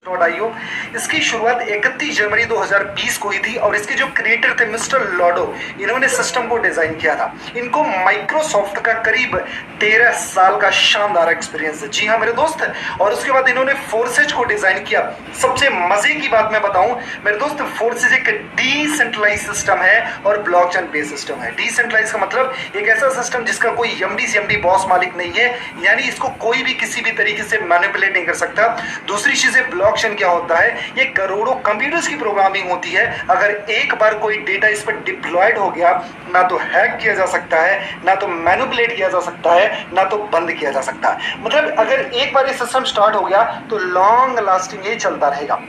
.io इसकी शुरुआत 31 जनवरी 2020 को हुई थी और इसके जो क्रिएटर थे मिस्टर लॉडो, इन्होंने सिस्टम को डिजाइन किया था। इनको माइक्रोसॉफ्ट का करीब 13 साल का शानदार एक्सपीरियंस है। जी हाँ मेरे दोस्त, और उसके बाद इन्होंने फोर्सेज को डिजाइन किया। सबसे मजे की बात मैं बताऊं मेरे दोस्त, फोर्सेज एक डिसेंट्रलाइज सिस्टम है और ब्लॉकचेन बेस्ड सिस्टम है। डिसेंट्रलाइज का मतलब एक ऐसा सिस्टम जिसका कोई एमडी सीएमडी बॉस मालिक नहीं है, यानी इसको कोई भी किसी भी तरीके से मैनिपुलेट नहीं कर सकता। दूसरी चीज है ब्लॉकचेन क्या होता है, ये करोड़ों कंप्यूटर्स की प्रोग्रामिंग होती है। अगर एक बार कोई डेटा इस पर डिप्लॉयड हो गया, ना तो हैक किया जा सकता है, ना तो मैनिपुलेट किया जा सकता है, ना तो बंद किया जा सकता है। मतलब अगर एक बार ये सिस्टम स्टार्ट हो गया तो लॉन्ग लास्टिंग ये चलता रहेगा,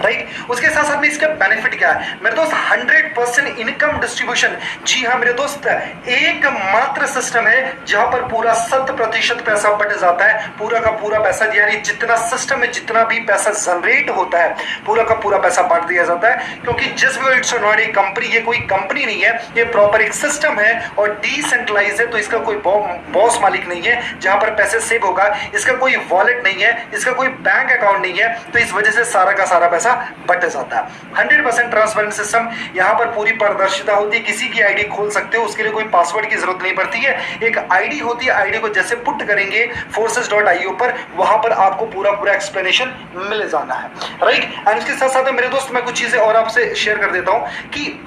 राइट। उसके साथ साथ में इसका बेनिफिट क्या है मेरे दोस्त, 100% इनकम डिस्ट्रीब्यूशन। जी हाँ मेरे दोस्त, एकमात्र सिस्टम है जहां पर पूरा 100% पैसा बट जाता है। पूरा का पूरा पैसा, यानी जितना सिस्टम में जितना भी पैसा जनरेट होता है पूरा का पूरा पैसा बांट दिया जाता है। क्योंकि just it's not a company, ये कोई कंपनी नहीं है, ये प्रॉपर एक सिस्टम है और डिसेंट्रलाइज है। तो इसका कोई बॉस मालिक नहीं है जहां पर पैसे सेव होगा, इसका कोई वॉलेट नहीं है, इसका कोई बैंक अकाउंट नहीं है। तो इस वजह से सारा का सारा पैसा बट जाता है। 100% ट्रांसपेरेंट सिस्टम, यहां पर पूरी पारदर्शिता होती है। किसी की आईडी खोल सकते हो, उसके लिए कोई पासवर्ड की जरूरत नहीं पड़ती है। एक आईडी होती है, आईडी को जैसे पुट करेंगे forces.io पर, वहां पर आपको पूरा पूरा एक्सप्लेनेशन मिल जाना है, राइट। एंड उसके साथ साथ मेरे दोस्त मैं कुछ चीजें और आपसे शेयर कर देता हूं कि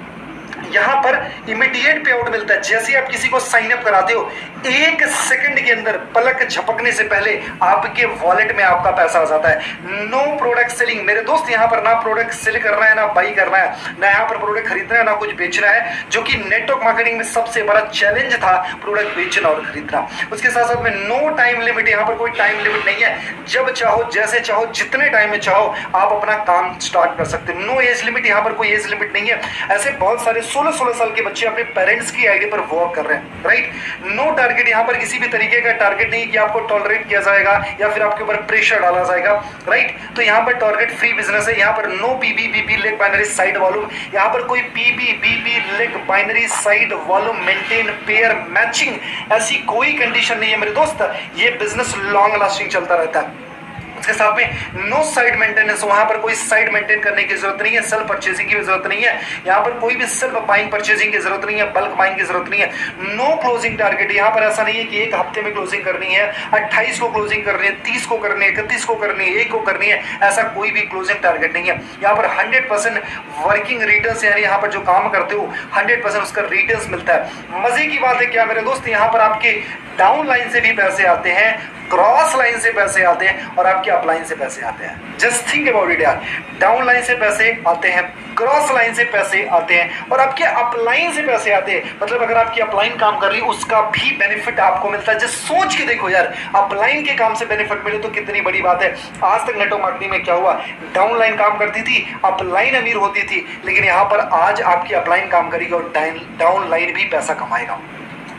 यहां पर इमीडिएट पे आउट मिलता है। जैसे आप किसी को साइन अप कराते हो, 1 सेकंड के अंदर पलक झपकने से पहले आपके वॉलेट में आपका पैसा आ जाता है। नो प्रोडक्ट सेलिंग मेरे दोस्त, यहां पर ना प्रोडक्ट सेल करना है, ना बाई करना है, ना यहां पर प्रोडक्ट खरीदना है, ना कुछ बेचना है, जो कि नेटवर्क मार्केटिंग में सबसे बड़ा चैलेंज था, प्रोडक्ट बेचना और खरीदना। उसके साथ साथ में नो टाइम लिमिट, यहां पर कोई टाइम लिमिट नहीं है। जब चाहो, जैसे चाहो, जितने टाइम में चाहो आप अपना काम स्टार्ट कर सकते हो। नो एज लिमिट, यहां पर कोई एज लिमिट नहीं है। ऐसे बहुत सारे 16 साल के बच्चे अपने पेरेंट्स की आईडी पर वर्क कर रहे हैं, राइट। नो टारगेट, यहां पर किसी भी तरीके का टारगेट नहीं कि आपको टॉलरेट किया जाएगा या फिर आपके ऊपर प्रेशर डाला जाएगा, राइट। तो यहां पर टारगेट फ्री बिजनेस है। यहां पर no PB BP leg binary side volume, यहां पर कोई PB BP leg binary side volume maintain pair matching ऐसी कोई कंडीशन नहीं है मेरे दोस्त। ये बिजनेस लॉन्ग लास्टिंग चलता रहता है। इसके साथ में नो साइड मेंटेनेंस, वहां पर कोई साइड मेंटेन करने की जरूरत नहीं है, सेल्फ परचेजिंग की भी जरूरत नहीं है। यहां पर कोई भी सेल्फ बाइंग परचेजिंग की जरूरत नहीं है, बल्क बाइंग की जरूरत नहीं है। नो क्लोजिंग टारगेट, यहां पर ऐसा नहीं है कि एक हफ्ते में क्लोजिंग करनी है, 28 को क्लोजिंग करनी है, 30 को करनी है, 31 को करनी है, 1 को करनी है, ऐसा कोई भी क्लोजिंग टारगेट नहीं है। यहां पर 100% वर्किंग रिटर्न्स, यानी यहां पर जो काम करते हो 100% उसका रिटर्न्स मिलता है। मजे की बात है क्या मेरे दोस्त, यहां पर आपके डाउन लाइन से भी पैसे आते हैं, क्रॉस लाइन से पैसे आते हैं और आपके अपलाइन से पैसे आते हैं। जस्ट थिंक अबाउट इट यार, डाउन लाइन से पैसे आते हैं, क्रॉस लाइन से पैसे आते हैं और आपके अपलाइन से पैसे आते हैं। मतलब अगर आपकी अपलाइन काम कर रही है उसका भी बेनिफिट आपको मिलता है। जस्ट सोच के देखो यार, अपलाइन के काम से बेनिफिट मिले तो कितनी बड़ी बात है। आज तक नेटवर्क मार्केटिंग में क्या हुआ, डाउन लाइन काम करती थी, अपलाइन अमीर होती थी, लेकिन यहाँ पर आज आपकी अपलाइन काम करेगी और डाउन लाइन भी पैसा कमाएगा,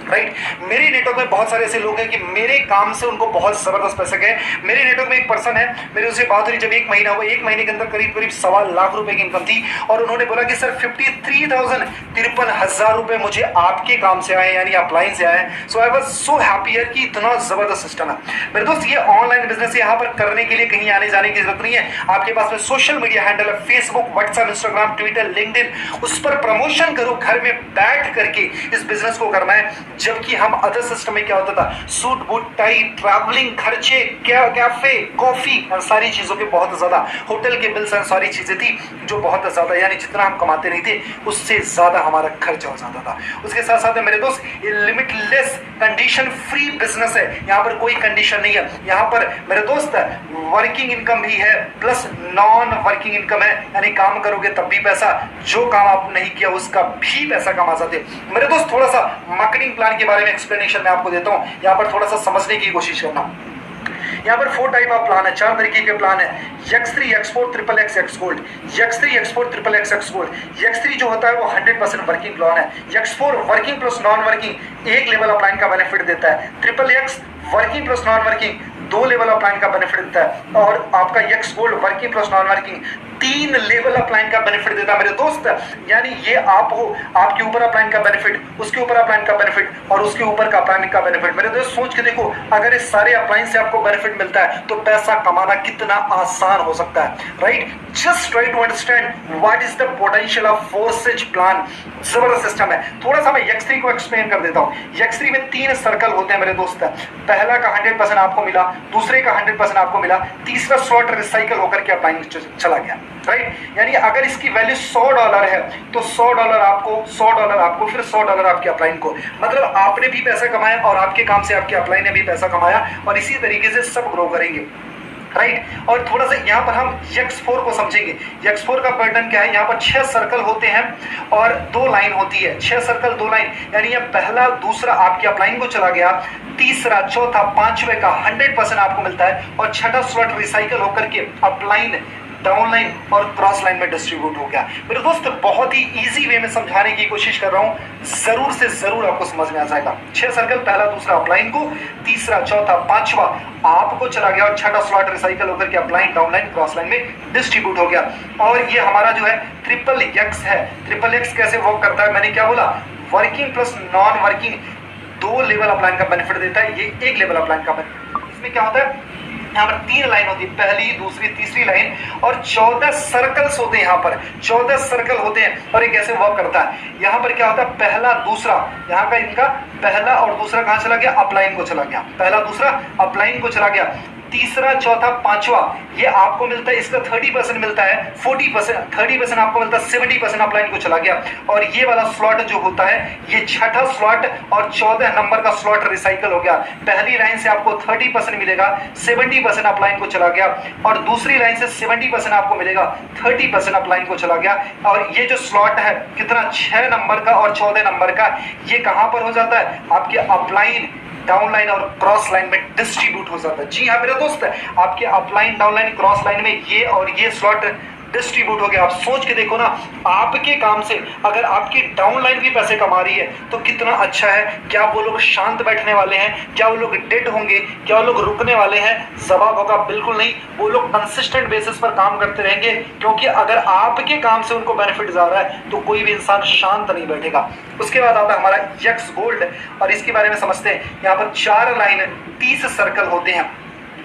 राइट। मेरे नेटवर्क में बहुत सारे ऐसे लोग हैं कि मेरे काम से उनको बहुत जबरदस्त पैसे गए। मेरे नेटवर्क में एक पर्सन है, मेरी उससे बात हुई जब 1 महीना हुआ, 1 महीने के अंदर करीब करीब 1.25 लाख रुपए की इनकम थी और उन्होंने बोला कि सर 53,000 रुपए मुझे आपके काम से आए, यानी अपलाइन से आए। सो आई वाज सो हैप्पी यार कि इतना जबरदस्त सिस्टम है मेरे दोस्त। ये ऑनलाइन बिजनेस यहाँ पर करने के लिए कहीं आने जाने की जरूरत नहीं है। आपके पास में सोशल मीडिया हैंडल है, Facebook, WhatsApp, Instagram, Twitter, LinkedIn, उस पर प्रमोशन करो। घर में बैठ करके इस बिजनेस को करना है। जबकि हम अदर सिस्टम में क्या होता था, सूट बूट टाई, ट्रैवलिंग खर्चे, कैफे, कॉफी, सारी चीजों के बहुत ज्यादा, होटल के बिल्स, सारी चीजें थी जो बहुत ज्यादा, यानी जितना हम कमाते नहीं थे उससे ज्यादा हमारा खर्चा हो जाता था। उसके साथ साथ मेरे दोस्त ये लिमिटलेस कंडीशन फ्री बिजनेस है। यहाँ पर कोई कंडीशन नहीं है। यहाँ पर मेरे दोस्त वर्किंग इनकम भी है प्लस नॉन वर्किंग इनकम है, यानी काम करोगे तब भी पैसा, जो काम आप नहीं किया उसका भी पैसा कमा सकते मेरे दोस्त। थोड़ा सा मार्केटिंग प्लान के बारे में एक्सप्लेनेशन मैं आपको देता हूं, यहाँ पर थोड़ा सा समझने की कोशिश करना। यहाँ पर 4 टाइप ऑफ प्लान है, 4 तरीके के प्लान है। X3 X4 XXX X Gold, X3 X4 XXX X Gold। X3 जो होता है वो 100% वर्किंग प्लान है। X4 working plus non working, एक लेवल अपलाइन का बेनिफिट देता है। XXX working plus non working, 2 level of line का बेनिफिट देता है, और आपका x gold working plus non working 3 level of line का बेनिफिट देता है मेरे दोस्त। यानी ये आप हो, आपके ऊपर अपलाइन का बेनिफिट, उसके ऊपर अपलाइन का बेनिफिट, और उसके ऊपर का अपलाइन का बेनिफिट। मेरे दोस्त सोच के देखो, अगर इस सारे अपलाइन से आपको बेनिफिट मिलता है तो पैसा कमाना कितना आसान हो सकता है, right. Just try to understand what is the potential of 4 switch plan. जबरदस्त सिस्टम है। थोड़ा सा मैं यक्स 3 को एक्सप्लेन कर देता हूँ। यक्स 3 में 3 सर्कल होते हैं मेरे दोस्त। पहला का 100% आपको मिला, दूसरे का 100% आपको मिला, तीसरा स्लॉट रिसाइकल होकर के अपलाइन चला गया, राइट। यानी अगर इसकी वैल्यू $100 है तो $100 आपको, $100 आपको, फिर $100 आपके अपलाइन को। मतलब आपने भी पैसा कमाया और आपके काम से आपके अपलाइन ने भी पैसा कमाया, और इसी तरीके से सब ग्रो करेंगे, राइट। और थोड़ा सा यहाँ पर हम यक्स 4 को समझेंगे। यक्स 4 का पैटर्न क्या है, यहाँ पर 6 सर्कल होते हैं और 2 लाइन होती है। 6 सर्कल 2 लाइन, यानी ये पहला दूसरा आपके अपलाइन को चला गया, तीसरा चौथा पांचवे का 100% आपको मिलता है, और छठा स्लॉट रिसाइकल होकर के अपलाइन, डाउन लाइन और क्रॉस लाइन में डिस्ट्रीब्यूट हो गया। मेरे दोस्त बहुत ही इजी वे में समझाने की कोशिश कर रहा हूं, जरूर से जरूर आपको समझ में आ जाएगा। 6 सर्कल, पहला दूसरा अपलाइन को, तीसरा चौथा पांचवा आपको चला गया, और छठा स्लॉट रिसाइकल होकर के upline, down line, cross line में डिस्ट्रीब्यूट हो गया। और ये हमारा जो है ट्रिपल यक्स है। ट्रिपल यक्स कैसे वर्क करता है, मैंने क्या बोला, working plus non working 2 level upline का बेनिफिट देता है, ये 1 लेवल अपलाइन का बेनिफिट। इसमें क्या होता है, यहाँ पर 3 लाइन होती है, पहली दूसरी तीसरी लाइन, और 14 सर्कल्स होते हैं। यहाँ पर 14 सर्कल होते हैं, और ये कैसे वर्क करता है, यहाँ पर क्या होता है, पहला दूसरा, यहाँ का इनका पहला और दूसरा कहाँ चला गया, अपलाइन को चला गया, पहला दूसरा अपलाइन को चला गया, तीसरा चौथा पांचवा ये आपको मिलता है, इसका 30% मिलता है, 40%, 30% आपको मिलता है, 70% अपलाइन को चला गया। और ये वाला स्लॉट जो होता है, ये छठा स्लॉट और 14 नंबर का स्लॉट रिसाइकल हो गया। पहली लाइन से आपको 30% मिलेगा, 70% अपलाइन को चला गया, और दूसरी लाइन से 70% आपको मिलेगा, 30% अपलाइन को चला गया। और ये जो स्लॉट है कितना, 6 नंबर का और 14 नंबर का, ये कहां पर हो जाता है, आपके अपलाइन, डाउन लाइन और क्रॉस लाइन में डिस्ट्रीब्यूट हो जाता है। जी हाँ मेरे दोस्त, आपके upline, down line, cross line में ये और ये स्लॉट डिस्ट्रीब्यूट हो गया। आप सोच के देखो ना, आपके काम से अगर आपकी डाउन लाइन भी पैसे कमा रही है तो कितना अच्छा है। क्या वो लोग शांत बैठने वाले हैं, क्या वो लोग डेड होंगे, क्या वो लोग रुकने वाले हैं, जवाब होगा बिल्कुल नहीं। वो लोग कंसिस्टेंट बेसिस पर काम करते रहेंगे, क्योंकि अगर आपके काम से उनको बेनिफिट जा रहा है तो कोई भी इंसान शांत नहीं बैठेगा। उसके बाद आता है हमारा यक्स गोल्ड, और इसके बारे में समझते हैं। यहाँ पर 4 लाइन 30 सर्कल होते हैं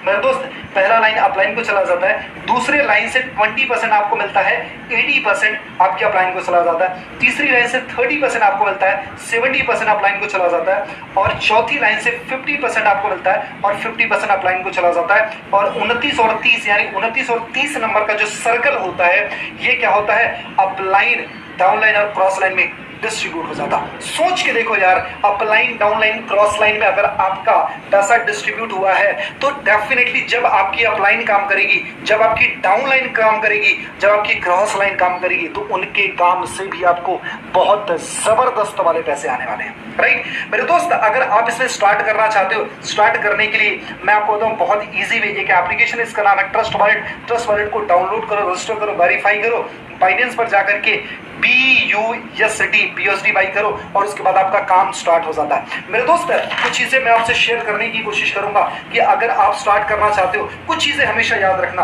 मेरे दोस्त। पहला लाइन अपलाइन को चला जाता है, दूसरे लाइन से 20% आपको मिलता है, 80% आपके अपलाइन को चला जाता है, तीसरी लाइन से 30% आपको मिलता है, 70% अपलाइन को चला जाता है, और चौथी लाइन से 50% आपको मिलता है और 50% अपलाइन को चला जाता है। और 29 और 30 यानी 29 और 30 नंबर का जो सर्कल होता है, ये क्या होता है, अपलाइन, डाउन लाइन और क्रॉस लाइन में डिस्ट्रीब्यूट हो जाता। सोच के देखो यार, upline, down line, cross line में अगर आपका पैसा डिस्ट्रीब्यूट हुआ है तो डेफिनेटली जब आपकी अपलाइन काम करेगी, जब आपकी डाउन लाइन काम करेगी, जब आपकी क्रॉस लाइन काम करेगी, तो उनके काम से भी आपको बहुत जबरदस्त वाले पैसे आने वाले हैं, राइट मेरे दोस्त। अगर आप इसमें स्टार्ट करना चाहते हो, स्टार्ट करने के लिए मैं आपको बताऊं बहुत इजी वे, एक एप्लीकेशन, इसका नाम है ट्रस्ट वॉलेट। ट्रस्ट वॉलेट को डाउनलोड करो, रजिस्टर करो, वेरीफाई करो, बाइनेंस पर जाकर के BUSD बाई करो, और उसके बाद आपका काम स्टार्ट हो जाता है। मेरे दोस्त कुछ चीजें मैं आपसे शेयर करने की कोशिश करूंगा कि अगर आप स्टार्ट करना चाहते हो, कुछ चीजें हमेशा याद रखना।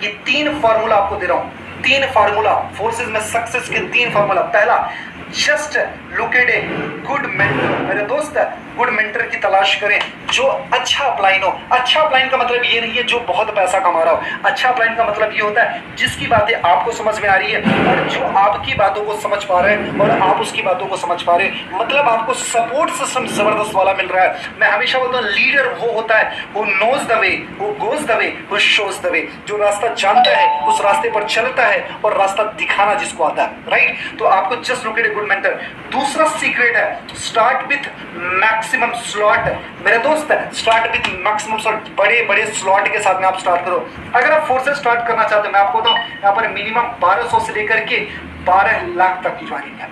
ये 3 फार्मूला आपको दे रहा हूं, 3 फार्मूला, फोर्सेस में सक्सेस के 3 फार्मूला। पहला, just look at a good mentor. मेरे दोस्त गुड मेंटर की तलाश करें जो अच्छा अपलाइन हो। अच्छा अपलाइन का मतलब ये नहीं है जो बहुत पैसा कमा रहा हो। अच्छा अपलाइन का मतलब ये होता है जिसकी बातें आपको समझ में आ रही है, और जो आपकी बातों को समझ पा रहे हैं और आप उसकी बातों को समझ पा रहे हैं। मतलब आपको सपोर्ट सिस्टम जबरदस्त वाला मिल रहा है। मैं हमेशा बोलता हूँ, लीडर वो होता है वो नोज द वे, वो गोज द वे, वो शोज द वे। जो रास्ता जानता है उस रास्ते पर चलता है, और रास्ता दिखाना जिसको आता है, राइट। तो आपको just look at a good mentor. दूसरा सीक्रेट है, स्टार्ट विथ मैक्सिमम स्लॉट। मेरे दोस्त स्टार्ट विथ मैक्सिमम स्लॉट, बड़े बड़े स्लॉट के साथ में आप स्टार्ट करो। अगर आप फोर्सेस स्टार्ट करना चाहते हो, मैं आपको बताऊं, यहाँ पर मिनिमम 1200 से लेकर के 12 लाख तक की ज्वाइनिंग है,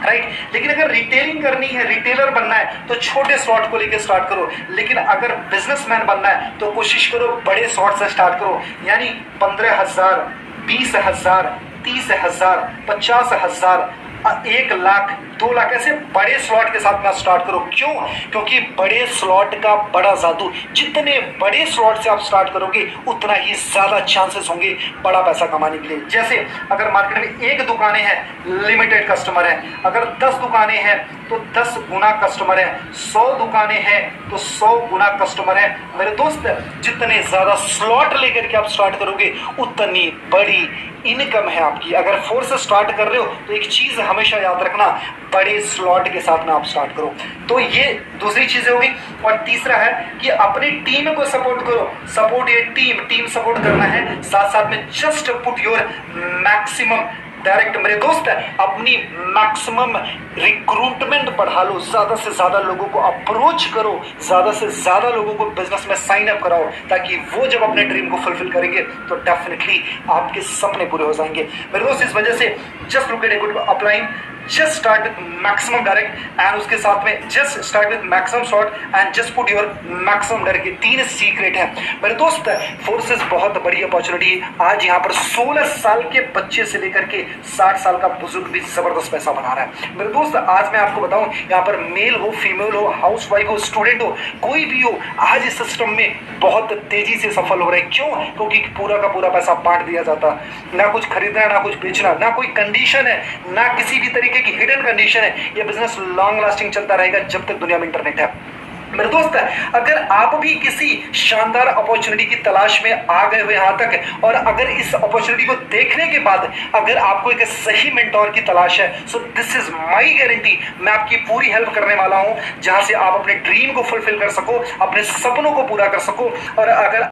राइट। लेकिन अगर रिटेलिंग करनी है, रिटेलर बनना है, तो छोटे स्लॉट को लेकर स्टार्ट करो। लेकिन अगर बिजनेसमैन बनना है तो कोशिश करो बड़े स्लॉट से स्टार्ट करो, यानी 15,000, 20,000, 30,000, 50,000, 1 लाख 2 लाख ऐसे बड़े स्लॉट के साथ में स्टार्ट करो। क्यों? क्योंकि बड़े स्लॉट का बड़ा जादू, जितने बड़े स्लॉट से आप स्टार्ट करोगे उतना ही ज्यादा चांसेस होंगे बड़ा पैसा कमाने के लिए। जैसे अगर मार्केट में 1 दुकानें हैं, लिमिटेड कस्टमर है, अगर 10 दुकानें हैं तो 10 गुना कस्टमर है, 100 दुकानें हैं तो 100 गुना कस्टमर है। मेरे दोस्त, जितने ज्यादा स्लॉट लेकर के आप स्टार्ट करोगे उतनी बड़ी इनकम है आपकी। अगर 4 से स्टार्ट कर रहे हो तो एक चीज हमेशा याद रखना, बड़े स्लॉट के साथ में आप स्टार्ट करो। तो ये दूसरी चीजें होगी। और तीसरा है कि अपनी टीम को सपोर्ट करो। सपोर्ट ये टीम सपोर्ट करना है, साथ साथ में just put your maximum direct. मेरे दोस्त, अपनी मैक्सिमम रिक्रूटमेंट बढ़ा लो, ज्यादा से ज्यादा लोगों को अप्रोच करो, ज्यादा से ज्यादा लोगों को बिजनेस में साइन अप कराओ, ताकि वो जब अपने ड्रीम को फुलफिल करेंगे तो डेफिनेटली आपके सपने पूरे हो जाएंगे। मेरे दोस्त, इस वजह से just look at a good upline, just start with maximum direct and उसके साथ में just start with maximum short and just put your maximum direct. ये 3 सीक्रेट है मेरे दोस्त। फोर्सेस बहुत बड़ी अपॉर्चुनिटी है। आज यहाँ पर 16 साल के बच्चे से लेकर के 60 साल का बुजुर्ग भी जबरदस्त पैसा बना रहा है। मेरे दोस्त, आज मैं आपको बताऊं, यहाँ पर मेल हो, फीमेल हो, हाउस वाइफ हो, स्टूडेंट हो, कोई भी हो, आज इस सिस्टम में बहुत तेजी से सफल हो रहे हैं। क्यों? क्योंकि पूरा का पूरा पैसा बांट दिया जाता, ना कुछ खरीदना, ना कुछ बेचना, ना कोई कंडीशन है, ना किसी भी तरीके की हिडन कंडीशन है। ये बिजनेस लॉन्ग लास्टिंग चलता रहेगा जब तक दुनिया में इंटरनेट है। मेरे दोस्त, अगर आप भी किसी शानदार अपॉर्चुनिटी की तलाश में आ गए हो यहाँ तक, और अगर इस अपॉर्चुनिटी को देखने के बाद अगर आपको एक सही मेंटोर की तलाश है, so this is my guarantee, मैं आपकी पूरी हेल्प करने वाला हूँ, जहां से आप अपने ड्रीम को फुलफिल कर सको, अपने सपनों को पूरा कर सको। और अगर